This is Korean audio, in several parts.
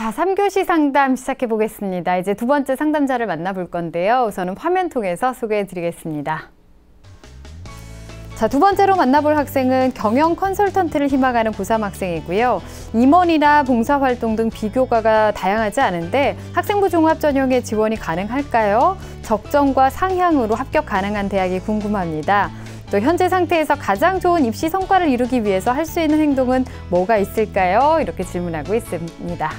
자, 3교시 상담 시작해 보겠습니다. 이제 두 번째 상담자를 만나볼 건데요. 우선은 화면 통해서 소개해 드리겠습니다. 자, 두 번째로 만나볼 학생은 경영 컨설턴트를 희망하는 고3 학생이고요. 임원이나 봉사활동 등 비교과가 다양하지 않은데 학생부 종합전형에 지원이 가능할까요? 적정과 상향으로 합격 가능한 대학이 궁금합니다. 또 현재 상태에서 가장 좋은 입시 성과를 이루기 위해서 할 수 있는 행동은 뭐가 있을까요? 이렇게 질문하고 있습니다.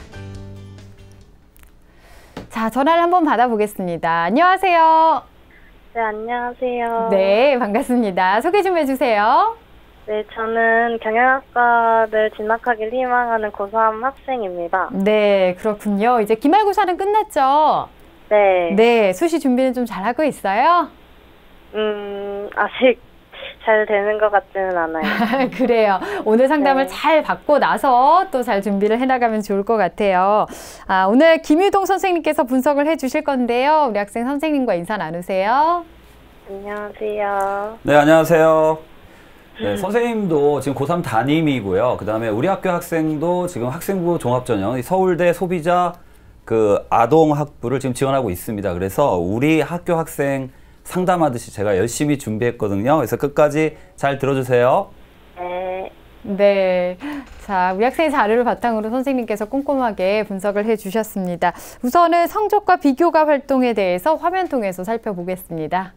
자, 전화를 한번 받아보겠습니다. 안녕하세요. 네, 안녕하세요. 네, 반갑습니다. 소개 좀 해주세요. 네, 저는 경영학과를 진학하길 희망하는 고3 학생입니다. 네, 그렇군요. 이제 기말고사는 끝났죠? 네. 네, 수시 준비는 좀 잘하고 있어요? 아직 잘 되는 것 같지는 않아요. 그래요. 오늘 상담을 네. 잘 받고 나서 또 잘 준비를 해나가면 좋을 것 같아요. 오늘 김유동 선생님께서 분석을 해주실 건데요. 우리 학생 선생님과 인사 나누세요. 안녕하세요. 네, 안녕하세요. 네, 선생님도 지금 고3 담임이고요. 그 다음에 우리 학교 학생도 지금 학생부 종합전형 서울대 소비자 아동학부를 지금 지원하고 있습니다. 그래서 우리 학교 학생 상담하듯이 제가 열심히 준비했거든요. 그래서 끝까지 잘 들어주세요. 네. 네. 자, 우리 학생의 자료를 바탕으로 선생님께서 꼼꼼하게 분석을 해주셨습니다. 우선은 성적과 비교과 활동에 대해서 화면 통해서 살펴보겠습니다.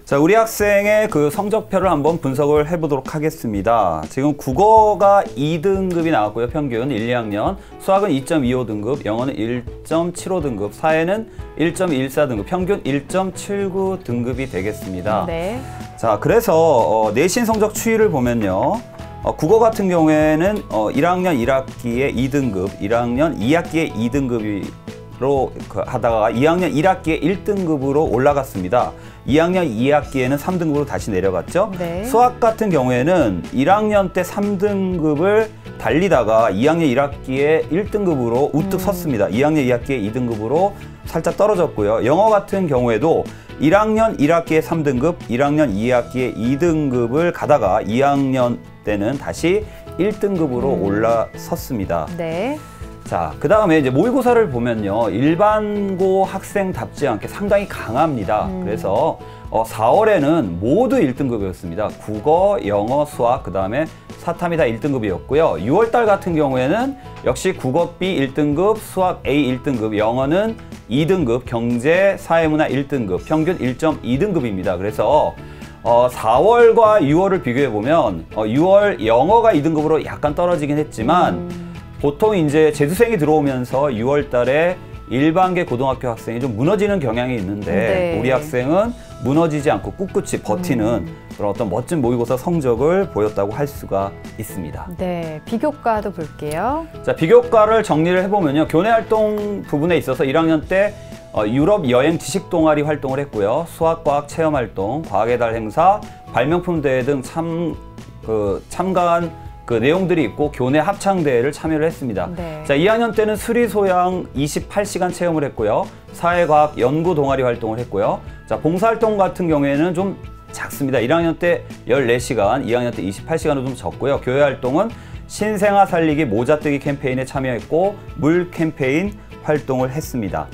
자, 우리 학생의 성적표를 한번 분석을 해보도록 하겠습니다. 지금 국어가 2등급이 나왔고요. 평균 1, 2학년. 수학은 2.25등급, 영어는 1.75등급, 사회는 1.14등급, 평균 1.79등급이 되겠습니다. 네. 자, 그래서 내신 성적 추이를 보면요. 국어 같은 경우에는 1학년 1학기에 2등급, 1학년 2학기에 2등급으로 하다가 2학년 1학기에 1등급으로 올라갔습니다. 2학년 2학기에는 3등급으로 다시 내려갔죠. 네. 수학 같은 경우에는 1학년 때 3등급을 달리다가 2학년 1학기에 1등급으로 우뚝 섰습니다. 2학년 2학기에 2등급으로 살짝 떨어졌고요. 영어 같은 경우에도 1학년 1학기에 3등급, 1학년 2학기에 2등급을 가다가 2학년 때는 다시 1등급으로 올라섰습니다. 네. 자, 그 다음에 이제 모의고사를 보면요. 일반고 학생답지 않게 상당히 강합니다. 그래서 4월에는 모두 1등급이었습니다. 국어, 영어, 수학, 그 다음에 사탐이 다 1등급이었고요. 6월달 같은 경우에는 역시 국어 B 1등급, 수학 A 1등급, 영어는 2등급, 경제, 사회문화 1등급, 평균 1.2등급입니다. 그래서 4월과 6월을 비교해보면 6월 영어가 2등급으로 약간 떨어지긴 했지만 보통 이제 재수생이 들어오면서 6월 달에 일반계 고등학교 학생이 좀 무너지는 경향이 있는데 네. 우리 학생은 무너지지 않고 꿋꿋이 버티는 그런 어떤 멋진 모의고사 성적을 보였다고 할 수가 있습니다. 네, 비교과도 볼게요. 자, 비교과를 정리를 해보면요. 교내 활동 부분에 있어서 1학년 때 유럽 여행 지식 동아리 활동을 했고요. 수학, 과학 체험 활동, 과학의 달 행사, 발명품 대회 등 참가한 내용들이 있고 교내 합창대회를 참여를 했습니다. 네. 자, 2학년 때는 수리소양 28시간 체험을 했고요. 사회과학 연구 동아리 활동을 했고요. 자, 봉사활동 같은 경우에는 좀 작습니다. 1학년 때 14시간, 2학년 때 28시간으로 좀 적고요. 교회 활동은 신생아 살리기 모자뜨기 캠페인에 참여했고 물 캠페인 활동을 했습니다.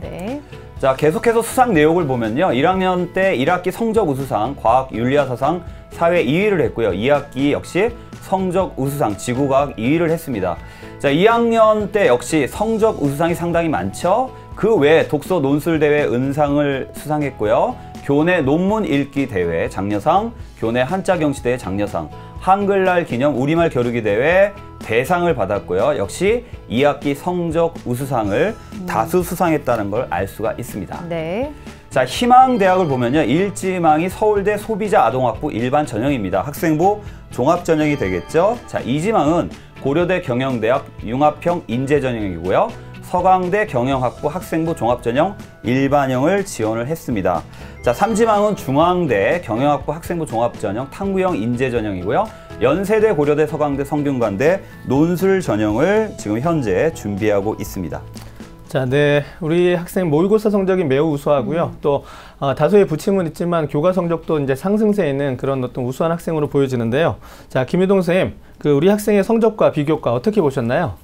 네. 자, 계속해서 수상 내용을 보면요. 1학년 때 1학기 성적 우수상, 과학 윤리화사상, 사회 2위를 했고요. 2학기 역시 성적 우수상, 지구과학 2위를 했습니다. 자, 2학년 때 역시 성적 우수상이 상당히 많죠. 그 외에 독서 논술대회 은상을 수상했고요. 교내 논문 읽기 대회 장려상, 교내 한자 경시대회 장려상, 한글날 기념 우리말 겨루기 대회 대상을 받았고요. 역시 2학기 성적 우수상을 다수 수상했다는 걸 알 수가 있습니다. 네. 자, 희망대학을 보면요. 일지망이 서울대 소비자 아동학부 일반 전형입니다. 학생부 종합 전형이 되겠죠. 자, 이지망은 고려대 경영대학 융합형 인재 전형이고요. 서강대 경영학부 학생부 종합 전형 일반형을 지원을 했습니다. 자, 삼지망은 중앙대 경영학부 학생부 종합 전형 탕구형 인재 전형이고요. 연세대, 고려대, 서강대, 성균관대 논술 전형을 지금 현재 준비하고 있습니다. 자, 네, 우리 학생 모의고사 성적이 매우 우수하고요. 또 다소의 부침은 있지만 교과 성적도 이제 상승세에 있는 그런 어떤 우수한 학생으로 보여지는데요. 자, 김유동 선생님, 우리 학생의 성적과 비교과 어떻게 보셨나요?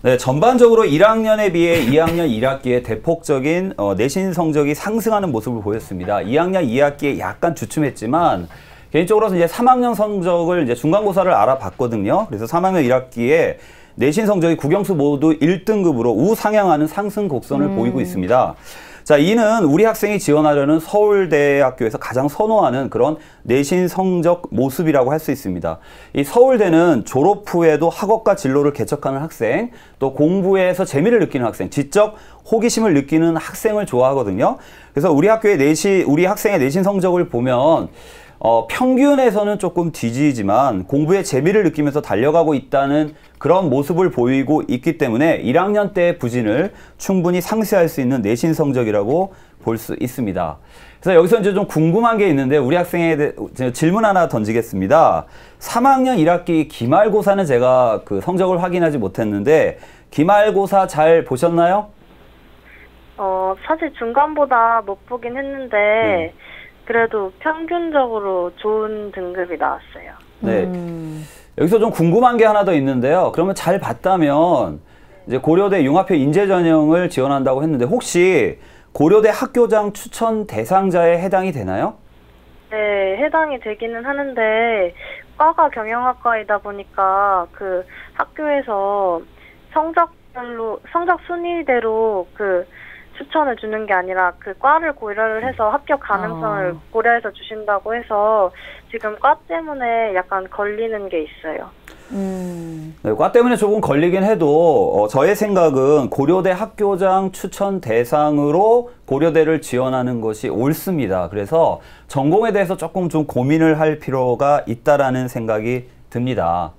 네, 전반적으로 1학년에 비해 2학년 1학기에 대폭적인 내신 성적이 상승하는 모습을 보였습니다. 2학년 2학기에 약간 주춤했지만 개인적으로 이제 3학년 성적을 이제 중간고사를 알아봤거든요. 그래서 3학년 1학기에 내신 성적이 국영수 모두 1등급으로 우상향하는 상승 곡선을 보이고 있습니다. 자, 이는 우리 학생이 지원하려는 서울대학교에서 가장 선호하는 그런 내신 성적 모습이라고 할 수 있습니다. 이 서울대는 졸업 후에도 학업과 진로를 개척하는 학생, 또 공부에서 재미를 느끼는 학생, 지적 호기심을 느끼는 학생을 좋아하거든요. 그래서 우리 학생의 내신 성적을 보면 평균에서는 조금 뒤지지만 공부에 재미를 느끼면서 달려가고 있다는 그런 모습을 보이고 있기 때문에 1학년 때의 부진을 충분히 상쇄할 수 있는 내신 성적이라고 볼 수 있습니다. 그래서 여기서 이제 좀 궁금한 게 있는데 우리 학생에 대해 질문 하나 던지겠습니다. 3학년 1학기 기말고사는 제가 그 성적을 확인하지 못했는데 기말고사 잘 보셨나요? 사실 중간보다 못 보긴 했는데 그래도 평균적으로 좋은 등급이 나왔어요. 네. 여기서 좀 궁금한 게 하나 더 있는데요. 그러면 잘 봤다면 이제 고려대 융합형 인재전형을 지원한다고 했는데 혹시 고려대 학교장 추천 대상자에 해당이 되나요? 네, 해당이 되기는 하는데 과가 경영학과이다 보니까 그 학교에서 성적 순위대로 그 추천을 주는 게 아니라 그 과를 고려를 해서 합격 가능성을 고려해서 주신다고 해서 지금 과 때문에 약간 걸리는 게 있어요. 네, 과 때문에 조금 걸리긴 해도 저의 생각은 고려대 학교장 추천 대상으로 고려대를 지원하는 것이 옳습니다. 그래서 전공에 대해서 조금 좀 고민을 할 필요가 있다라는 생각이 듭니다.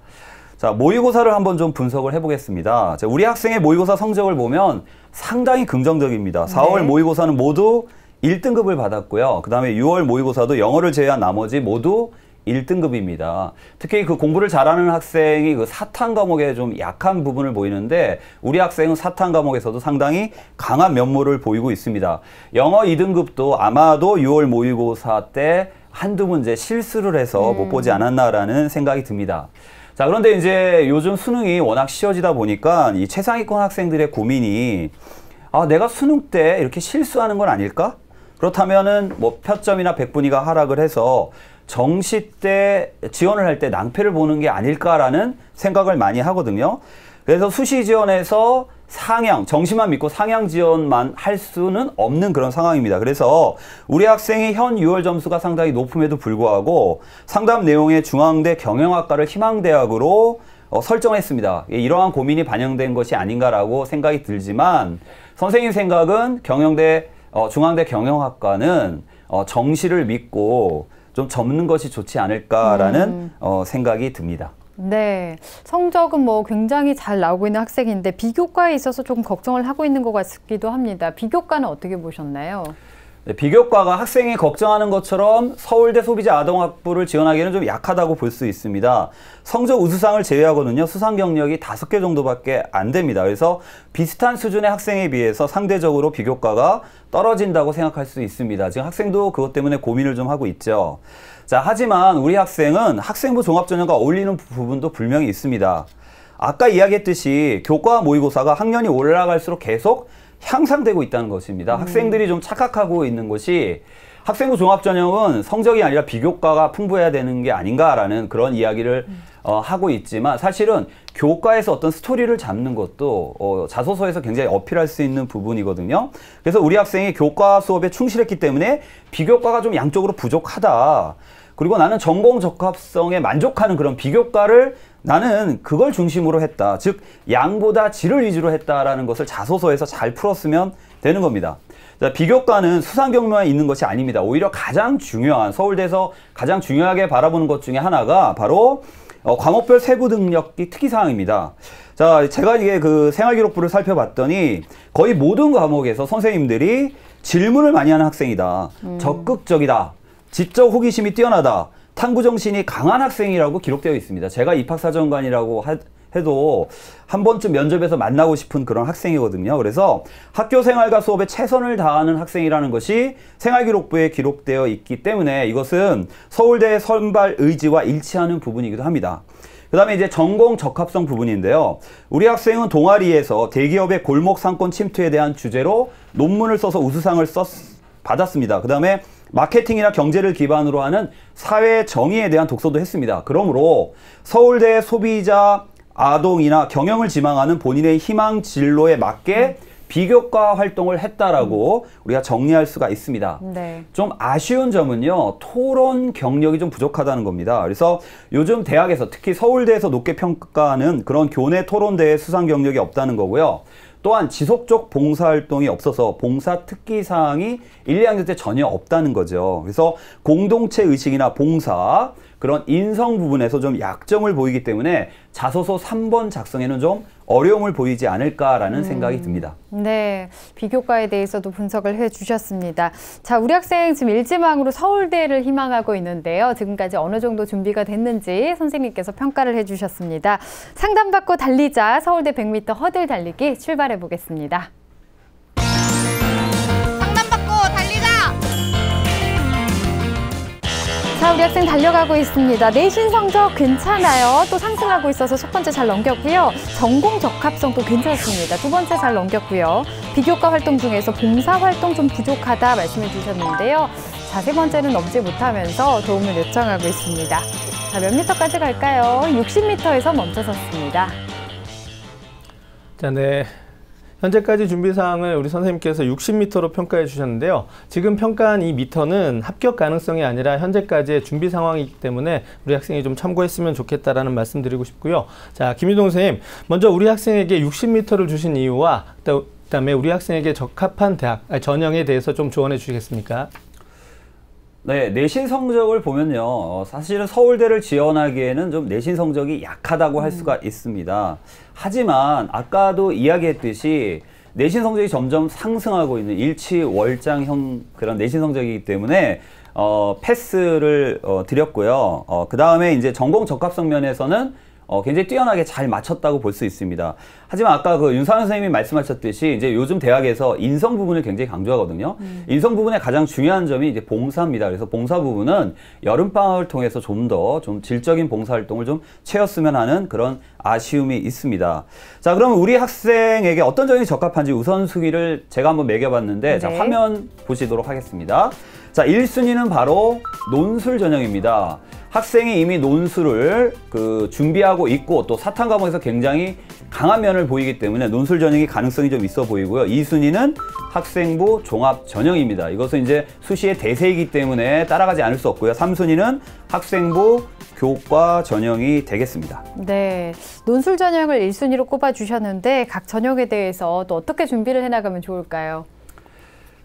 자, 모의고사를 한번 좀 분석을 해보겠습니다. 자, 우리 학생의 모의고사 성적을 보면 상당히 긍정적입니다. 4월 모의고사는 모두 1등급을 받았고요. 그 다음에 6월 모의고사도 영어를 제외한 나머지 모두 1등급입니다. 특히 그 공부를 잘하는 학생이 그 사탐 과목에 좀 약한 부분을 보이는데 우리 학생은 사탐 과목에서도 상당히 강한 면모를 보이고 있습니다. 영어 2등급도 아마도 6월 모의고사 때 한두 문제 실수를 해서 못 보지 않았나라는 생각이 듭니다. 자, 그런데 이제 요즘 수능이 워낙 쉬워지다 보니까 이 최상위권 학생들의 고민이 내가 수능 때 이렇게 실수하는 건 아닐까? 그렇다면은 뭐 표점이나 백분위가 하락을 해서 정시 때 지원을 할 때 낭패를 보는 게 아닐까라는 생각을 많이 하거든요. 그래서 수시 지원에서 정시만 믿고 상향 지원만 할 수는 없는 그런 상황입니다. 그래서 우리 학생이 현 6월 점수가 상당히 높음에도 불구하고 상담 내용의 중앙대 경영학과를 희망대학으로 설정했습니다. 이러한 고민이 반영된 것이 아닌가라고 생각이 들지만 선생님 생각은 중앙대 경영학과는 정시를 믿고 좀 접는 것이 좋지 않을까라는 생각이 듭니다. 네, 성적은 뭐 굉장히 잘 나오고 있는 학생인데 비교과에 있어서 조금 걱정을 하고 있는 것 같기도 합니다. 비교과는 어떻게 보셨나요? 네, 비교과가 학생이 걱정하는 것처럼 서울대 소비자 아동학부를 지원하기에는 좀 약하다고 볼 수 있습니다. 성적 우수상을 제외하고는요, 수상 경력이 5개 정도밖에 안 됩니다. 그래서 비슷한 수준의 학생에 비해서 상대적으로 비교과가 떨어진다고 생각할 수 있습니다. 지금 학생도 그것 때문에 고민을 좀 하고 있죠. 자, 하지만 우리 학생은 학생부 종합전형과 어울리는 부분도 분명히 있습니다. 아까 이야기했듯이 교과 모의고사가 학년이 올라갈수록 계속 향상되고 있다는 것입니다. 학생들이 좀 착각하고 있는 것이 학생부 종합전형은 성적이 아니라 비교과가 풍부해야 되는 게 아닌가라는 그런 이야기를 하고 있지만 사실은 교과에서 어떤 스토리를 잡는 것도 자소서에서 굉장히 어필할 수 있는 부분이거든요. 그래서 우리 학생이 교과 수업에 충실했기 때문에 비교과가 좀 양적으로 부족하다. 그리고 나는 전공 적합성에 만족하는 그런 비교과를 나는 그걸 중심으로 했다. 즉 양보다 질을 위주로 했다라는 것을 자소서에서 잘 풀었으면 되는 겁니다. 자, 비교과는 수상 경로만 있는 것이 아닙니다. 오히려 가장 중요한 서울대에서 가장 중요하게 바라보는 것 중에 하나가 바로 과목별 세부 능력이 특기사항입니다. 자, 제가 이게 그 생활기록부를 살펴봤더니 거의 모든 과목에서 선생님들이 질문을 많이 하는 학생이다. 적극적이다. 지적 호기심이 뛰어나다. 탐구정신이 강한 학생이라고 기록되어 있습니다. 제가 입학사정관이라고 해도 한 번쯤 면접에서 만나고 싶은 그런 학생이거든요. 그래서 학교생활과 수업에 최선을 다하는 학생이라는 것이 생활기록부에 기록되어 있기 때문에 이것은 서울대 선발 의지와 일치하는 부분이기도 합니다. 그다음에 이제 전공 적합성 부분인데요. 우리 학생은 동아리에서 대기업의 골목 상권 침투에 대한 주제로 논문을 써서 우수상을 받았습니다. 그다음에 마케팅이나 경제를 기반으로 하는 사회 정의에 대한 독서도 했습니다. 그러므로 서울대 소비자 아동이나 경영을 지망하는 본인의 희망 진로에 맞게 비교과 활동을 했다라고 우리가 정리할 수가 있습니다. 네. 좀 아쉬운 점은요, 토론 경력이 좀 부족하다는 겁니다. 그래서 요즘 대학에서 특히 서울대에서 높게 평가하는 그런 교내 토론대회 수상 경력이 없다는 거고요. 또한 지속적 봉사활동이 없어서 봉사 특기 사항이 1, 2학년 때 전혀 없다는 거죠. 그래서 공동체 의식이나 봉사, 그런 인성 부분에서 좀 약점을 보이기 때문에 자소서 3번 작성에는 좀 어려움을 보이지 않을까라는 생각이 듭니다. 네, 비교과에 대해서도 분석을 해주셨습니다. 자, 우리 학생 지금 일지망으로 서울대를 희망하고 있는데요. 지금까지 어느 정도 준비가 됐는지 선생님께서 평가를 해주셨습니다. 상담받고 달리자 서울대 100m 허들 달리기 출발해 보겠습니다. 상담받고 달리자! 자, 우리 학생 달려가고 있습니다. 내신 성적 괜찮아요. 또 상승하고 있어서 첫 번째 잘 넘겼고요. 전공 적합성도 괜찮습니다. 두 번째 잘 넘겼고요. 비교과 활동 중에서 봉사 활동 좀 부족하다 말씀해 주셨는데요. 자, 세 번째는 넘지 못하면서 도움을 요청하고 있습니다. 자, 몇 미터까지 갈까요? 60m에서 멈춰섰습니다. 자, 네. 현재까지 준비사항을 우리 선생님께서 60m로 평가해 주셨는데요. 지금 평가한 이 미터는 합격 가능성이 아니라 현재까지의 준비 상황이기 때문에 우리 학생이 좀 참고했으면 좋겠다라는 말씀 드리고 싶고요. 자, 김유동 선생님, 먼저 우리 학생에게 60m를 주신 이유와 그다음에 우리 학생에게 적합한 대학, 전형에 대해서 좀 조언해 주시겠습니까? 네, 내신 성적을 보면요. 사실은 서울대를 지원하기에는 좀 내신 성적이 약하다고 할 수가 있습니다. 하지만 아까도 이야기했듯이 내신 성적이 점점 상승하고 있는 일치월장형 그런 내신 성적이기 때문에 패스를 드렸고요. 그 다음에 이제 전공 적합성 면에서는 굉장히 뛰어나게 잘 맞췄다고 볼 수 있습니다. 하지만 아까 그 윤상현 선생님이 말씀하셨듯이 이제 요즘 대학에서 인성 부분을 굉장히 강조하거든요. 인성 부분의 가장 중요한 점이 이제 봉사입니다. 그래서 봉사 부분은 여름방학을 통해서 좀 더 좀 질적인 봉사활동을 좀 채웠으면 하는 그런 아쉬움이 있습니다. 자, 그럼 우리 학생에게 어떤 전형이 적합한지 우선순위를 제가 한번 매겨봤는데, 네. 자, 화면 보시도록 하겠습니다. 자, 1순위는 바로 논술 전형입니다. 학생이 이미 논술을 준비하고 있고 또 사탐 과목에서 굉장히 강한 면을 보이기 때문에 논술 전형이 가능성이 좀 있어 보이고요. 2순위는 학생부 종합 전형입니다. 이것은 이제 수시의 대세이기 때문에 따라가지 않을 수 없고요. 3순위는 학생부 교과 전형이 되겠습니다. 네, 논술 전형을 1순위로 꼽아주셨는데 각 전형에 대해서 또 어떻게 준비를 해나가면 좋을까요?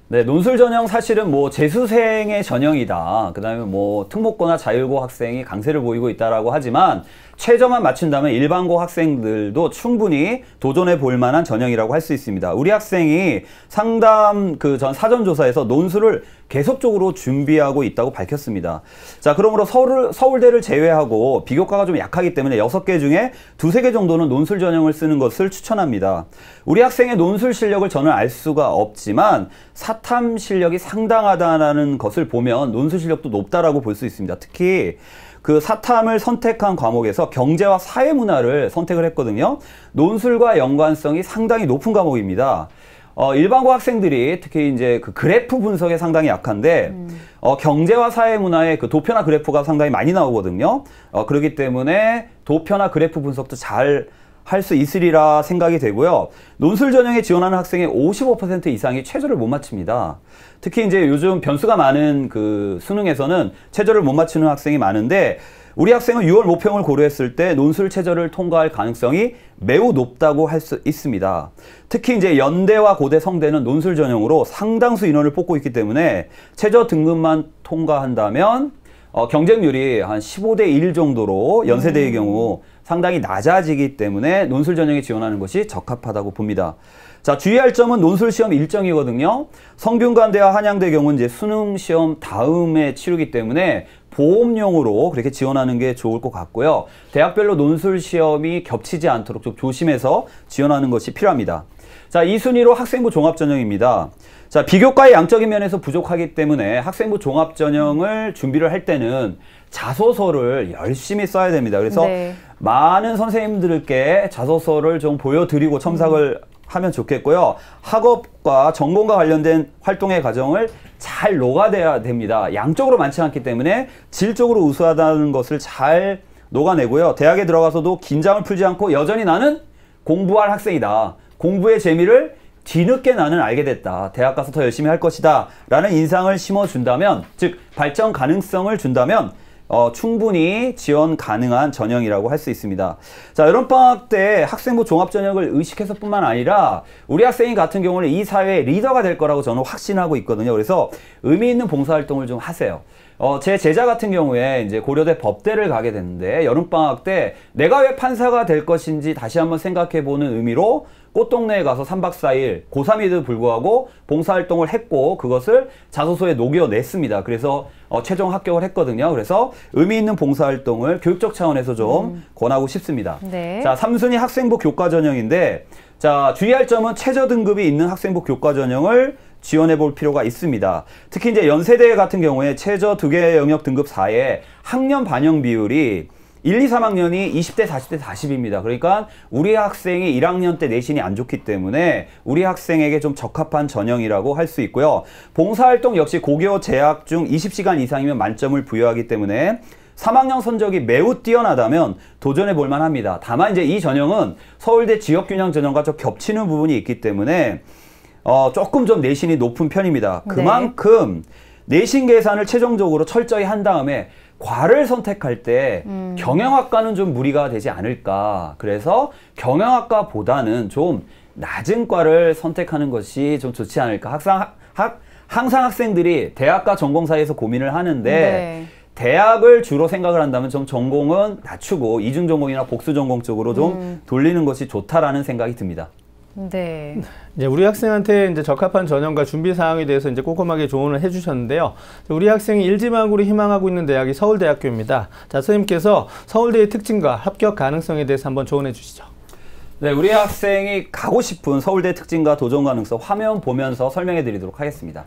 네, 논술 전형 사실은 뭐 재수생의 전형이다. 그다음에 뭐 특목고나 자율고 학생이 강세를 보이고 있다라고 하지만 최저만 맞춘다면 일반고 학생들도 충분히 도전해 볼 만한 전형이라고 할 수 있습니다. 우리 학생이 상담 전 사전조사에서 논술을 계속적으로 준비하고 있다고 밝혔습니다. 자, 그러므로 서울대를 제외하고 비교과가 좀 약하기 때문에 6개 중에 2~3개 정도는 논술 전형을 쓰는 것을 추천합니다. 우리 학생의 논술 실력을 저는 알 수가 없지만 사탐 실력이 상당하다는 것을 보면 논술 실력도 높다라고 볼 수 있습니다. 특히 그 사탐을 선택한 과목에서 경제와 사회문화를 선택을 했거든요. 논술과 연관성이 상당히 높은 과목입니다. 일반고 학생들이 특히 이제 그 그래프 분석에 상당히 약한데, 경제와 사회문화의 그 도표나 그래프가 상당히 많이 나오거든요. 그렇기 때문에 도표나 그래프 분석도 잘 할 수 있으리라 생각이 되고요. 논술 전형에 지원하는 학생의 55% 이상이 최저를 못 맞춥니다. 특히 이제 요즘 변수가 많은 그 수능에서는 최저를 못 맞추는 학생이 많은데, 우리 학생은 6월 모평을 고려했을 때 논술 최저를 통과할 가능성이 매우 높다고 할 수 있습니다. 특히 이제 연대와 고대, 성대는 논술 전형으로 상당수 인원을 뽑고 있기 때문에 최저 등급만 통과한다면 경쟁률이 한 15대 1 정도로 연세대의 경우 상당히 낮아지기 때문에 논술 전형에 지원하는 것이 적합하다고 봅니다. 자, 주의할 점은 논술 시험 일정이거든요. 성균관대와 한양대 경우는 이제 수능 시험 다음에 치르기 때문에 보험용으로 그렇게 지원하는 게 좋을 것 같고요. 대학별로 논술 시험이 겹치지 않도록 좀 조심해서 지원하는 것이 필요합니다. 자, 이 순위로 학생부 종합전형입니다. 자, 비교과의 양적인 면에서 부족하기 때문에 학생부 종합전형을 준비를 할 때는 자소서를 열심히 써야 됩니다. 그래서 네. 많은 선생님들께 자소서를 좀 보여드리고 첨삭을 하면 좋겠고요. 학업과 전공과 관련된 활동의 과정을 잘 녹아내야 됩니다. 양적으로 많지 않기 때문에 질적으로 우수하다는 것을 잘 녹아내고요. 대학에 들어가서도 긴장을 풀지 않고 여전히 나는 공부할 학생이다. 공부의 재미를 뒤늦게 나는 알게 됐다. 대학 가서 더 열심히 할 것이다. 라는 인상을 심어준다면, 즉 발전 가능성을 준다면 충분히 지원 가능한 전형이라고 할 수 있습니다. 자, 여름방학 때 학생부 종합전형을 의식해서 뿐만 아니라 우리 학생이 같은 경우는 이 사회의 리더가 될 거라고 저는 확신하고 있거든요. 그래서 의미 있는 봉사활동을 좀 하세요. 제 제자 같은 경우에 이제 고려대 법대를 가게 됐는데 여름방학 때 내가 왜 판사가 될 것인지 다시 한번 생각해 보는 의미로 꽃동네에 가서 3박 4일 고3에도 불구하고 봉사활동을 했고 그것을 자소서에 녹여냈습니다. 그래서 최종 합격을 했거든요. 그래서 의미 있는 봉사활동을 교육적 차원에서 좀 권하고 싶습니다. 네. 자, 3순위 학생부 교과 전형인데 자, 주의할 점은 최저 등급이 있는 학생부 교과 전형을 지원해 볼 필요가 있습니다. 특히 이제 연세대 같은 경우에 최저 2개 영역 등급 4에 학년 반영 비율이 1, 2, 3학년이 20대, 40대, 40입니다. 그러니까 우리 학생이 1학년 때 내신이 안 좋기 때문에 우리 학생에게 좀 적합한 전형이라고 할 수 있고요. 봉사활동 역시 고교 재학 중 20시간 이상이면 만점을 부여하기 때문에 3학년 성적이 매우 뛰어나다면 도전해 볼 만합니다. 다만 이제 이 전형은 서울대 지역균형 전형과 좀 겹치는 부분이 있기 때문에 조금 좀 내신이 높은 편입니다. 그만큼 내신 계산을 최종적으로 철저히 한 다음에 과를 선택할 때 경영학과는 좀 무리가 되지 않을까. 그래서 경영학과보다는 좀 낮은 과를 선택하는 것이 좀 좋지 않을까. 항상 학생들이 대학과 전공 사이에서 고민을 하는데 네. 대학을 주로 생각을 한다면 좀 전공은 낮추고 이중 전공이나 복수 전공 쪽으로 좀 돌리는 것이 좋다라는 생각이 듭니다. 네. 이제 우리 학생한테 이제 적합한 전형과 준비 사항에 대해서 이제 꼼꼼하게 조언을 해주셨는데요. 우리 학생이 일지망으로 희망하고 있는 대학이 서울대학교입니다. 자, 선생님께서 서울대의 특징과 합격 가능성에 대해서 한번 조언해 주시죠. 네, 우리 학생이 가고 싶은 서울대 특징과 도전 가능성 화면 보면서 설명해 드리도록 하겠습니다.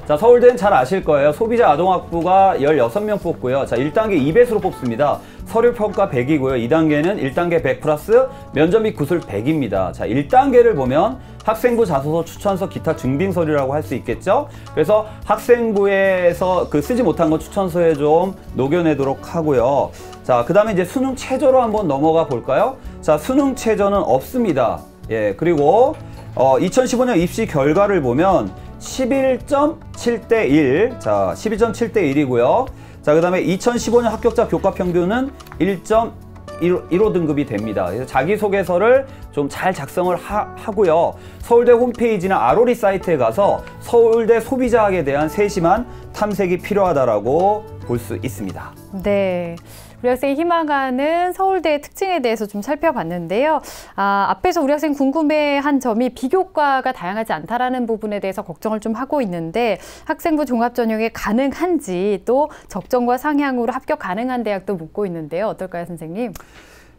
자, 서울대는 잘 아실 거예요. 소비자 아동학부가 16명 뽑고요. 자, 1단계 2배수로 뽑습니다. 서류평가 100이고요. 2단계는 1단계 100 플러스 면접 및 구술 100입니다. 자, 1단계를 보면 학생부 자소서, 추천서, 기타 증빙 서류라고 할 수 있겠죠. 그래서 학생부에서 쓰지 못한 거 추천서에 좀 녹여내도록 하고요. 자, 그 다음에 이제 수능 최저로 한번 넘어가 볼까요? 자, 수능 최저는 없습니다. 예, 그리고 2015년 입시 결과를 보면 11.7대 1. 자, 11.7대 1이고요. 자, 그 다음에 2015년 합격자 교과 평균은 1.15 등급이 됩니다. 그래서 자기소개서를 좀 잘 작성을 하고요. 서울대 홈페이지나 아로리 사이트에 가서 서울대 소비자학에 대한 세심한 탐색이 필요하다라고 볼 수 있습니다. 네. 우리 학생이 희망하는 서울대의 특징에 대해서 좀 살펴봤는데요. 앞에서 우리 학생이 궁금해한 점이 비교과가 다양하지 않다라는 부분에 대해서 걱정을 좀 하고 있는데 학생부 종합전형에 가능한지 또 적정과 상향으로 합격 가능한 대학도 묻고 있는데요. 어떨까요, 선생님?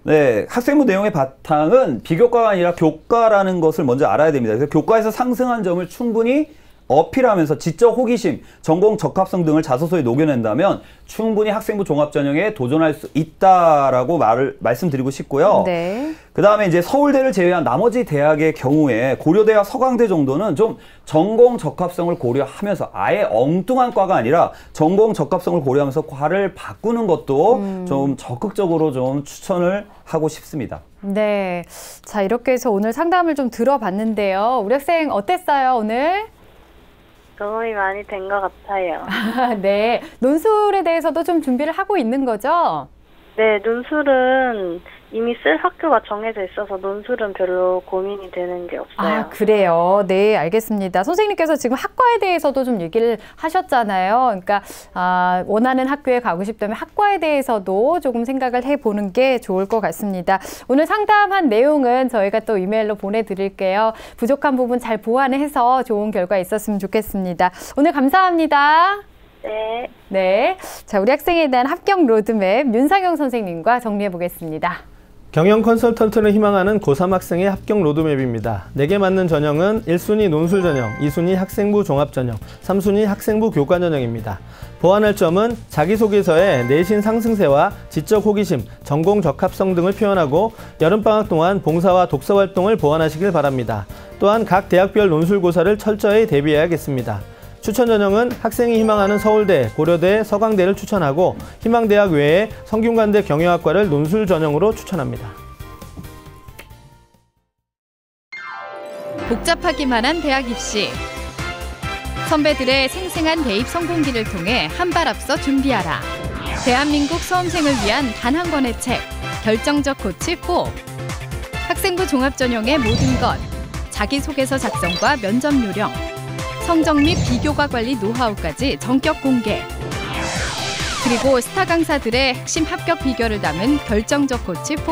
네, 학생부 내용의 바탕은 비교과가 아니라 교과라는 것을 먼저 알아야 됩니다. 그래서 교과에서 상승한 점을 충분히 어필하면서 지적 호기심, 전공 적합성 등을 자소서에 녹여낸다면 충분히 학생부 종합전형에 도전할 수 있다라고 말씀드리고 싶고요. 네. 그 다음에 이제 서울대를 제외한 나머지 대학의 경우에 고려대와 서강대 정도는 좀 전공 적합성을 고려하면서 아예 엉뚱한 과가 아니라 전공 적합성을 고려하면서 과를 바꾸는 것도 좀 적극적으로 좀 추천을 하고 싶습니다. 네. 자, 이렇게 해서 오늘 상담을 좀 들어봤는데요. 우리 학생 어땠어요, 오늘? 도움이 많이 된 것 같아요. 네. 논술에 대해서도 좀 준비를 하고 있는 거죠? 네, 논술은 이미 쓸 학교가 정해져 있어서 논술은 별로 고민이 되는 게 없어요. 그래요. 네, 알겠습니다. 선생님께서 지금 학과에 대해서도 좀 얘기를 하셨잖아요. 그러니까 원하는 학교에 가고 싶다면 학과에 대해서도 조금 생각을 해보는 게 좋을 것 같습니다. 오늘 상담한 내용은 저희가 또 이메일로 보내드릴게요. 부족한 부분 잘 보완해서 좋은 결과 있었으면 좋겠습니다. 오늘 감사합니다. 네. 네. 자, 우리 학생에 대한 합격 로드맵 윤상영 선생님과 정리해 보겠습니다. 경영 컨설턴트를 희망하는 고3 학생의 합격 로드맵입니다. 4개 맞는 전형은 1순위 논술 전형, 2순위 학생부 종합 전형, 3순위 학생부 교과 전형입니다. 보완할 점은 자기소개서에 내신 상승세와 지적 호기심, 전공 적합성 등을 표현하고 여름방학 동안 봉사와 독서 활동을 보완하시길 바랍니다. 또한 각 대학별 논술고사를 철저히 대비해야겠습니다. 추천 전형은 학생이 희망하는 서울대, 고려대, 서강대를 추천하고 희망대학 외에 성균관대 경영학과를 논술 전형으로 추천합니다. 복잡하기만 한 대학 입시. 선배들의 생생한 대입 성공기를 통해 한 발 앞서 준비하라. 대한민국 수험생을 위한 단 한 권의 책, 결정적 코치 4. 학생부 종합 전형의 모든 것. 자기소개서 작성과 면접 요령. 성적 및 비교과 관리 노하우까지 전격 공개. 그리고 스타 강사들의 핵심 합격 비결을 담은 결정적 코치 4.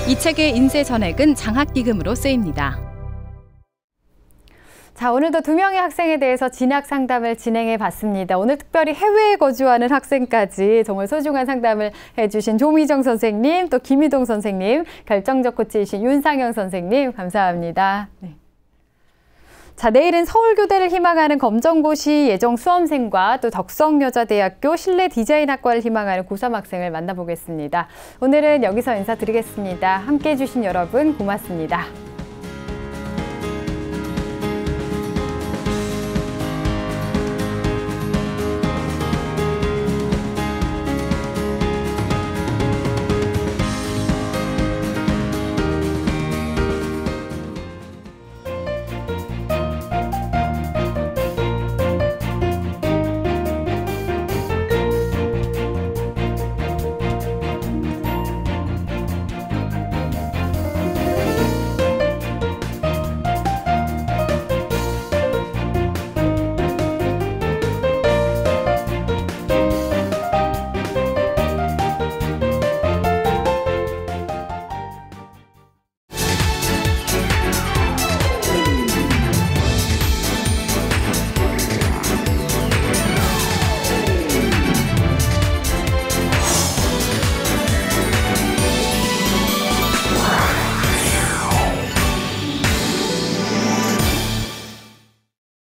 이 책의 인쇄 전액은 장학기금으로 쓰입니다. 자, 오늘도 2명의 학생에 대해서 진학 상담을 진행해 봤습니다. 오늘 특별히 해외에 거주하는 학생까지 정말 소중한 상담을 해주신 조미정 선생님, 또 김희동 선생님, 결정적 코치이신 윤상영 선생님, 감사합니다. 네. 자, 내일은 서울교대를 희망하는 검정고시 예정 수험생과 또 덕성여자대학교 실내디자인학과를 희망하는 고3 학생을 만나보겠습니다. 오늘은 여기서 인사드리겠습니다. 함께해 주신 여러분 고맙습니다.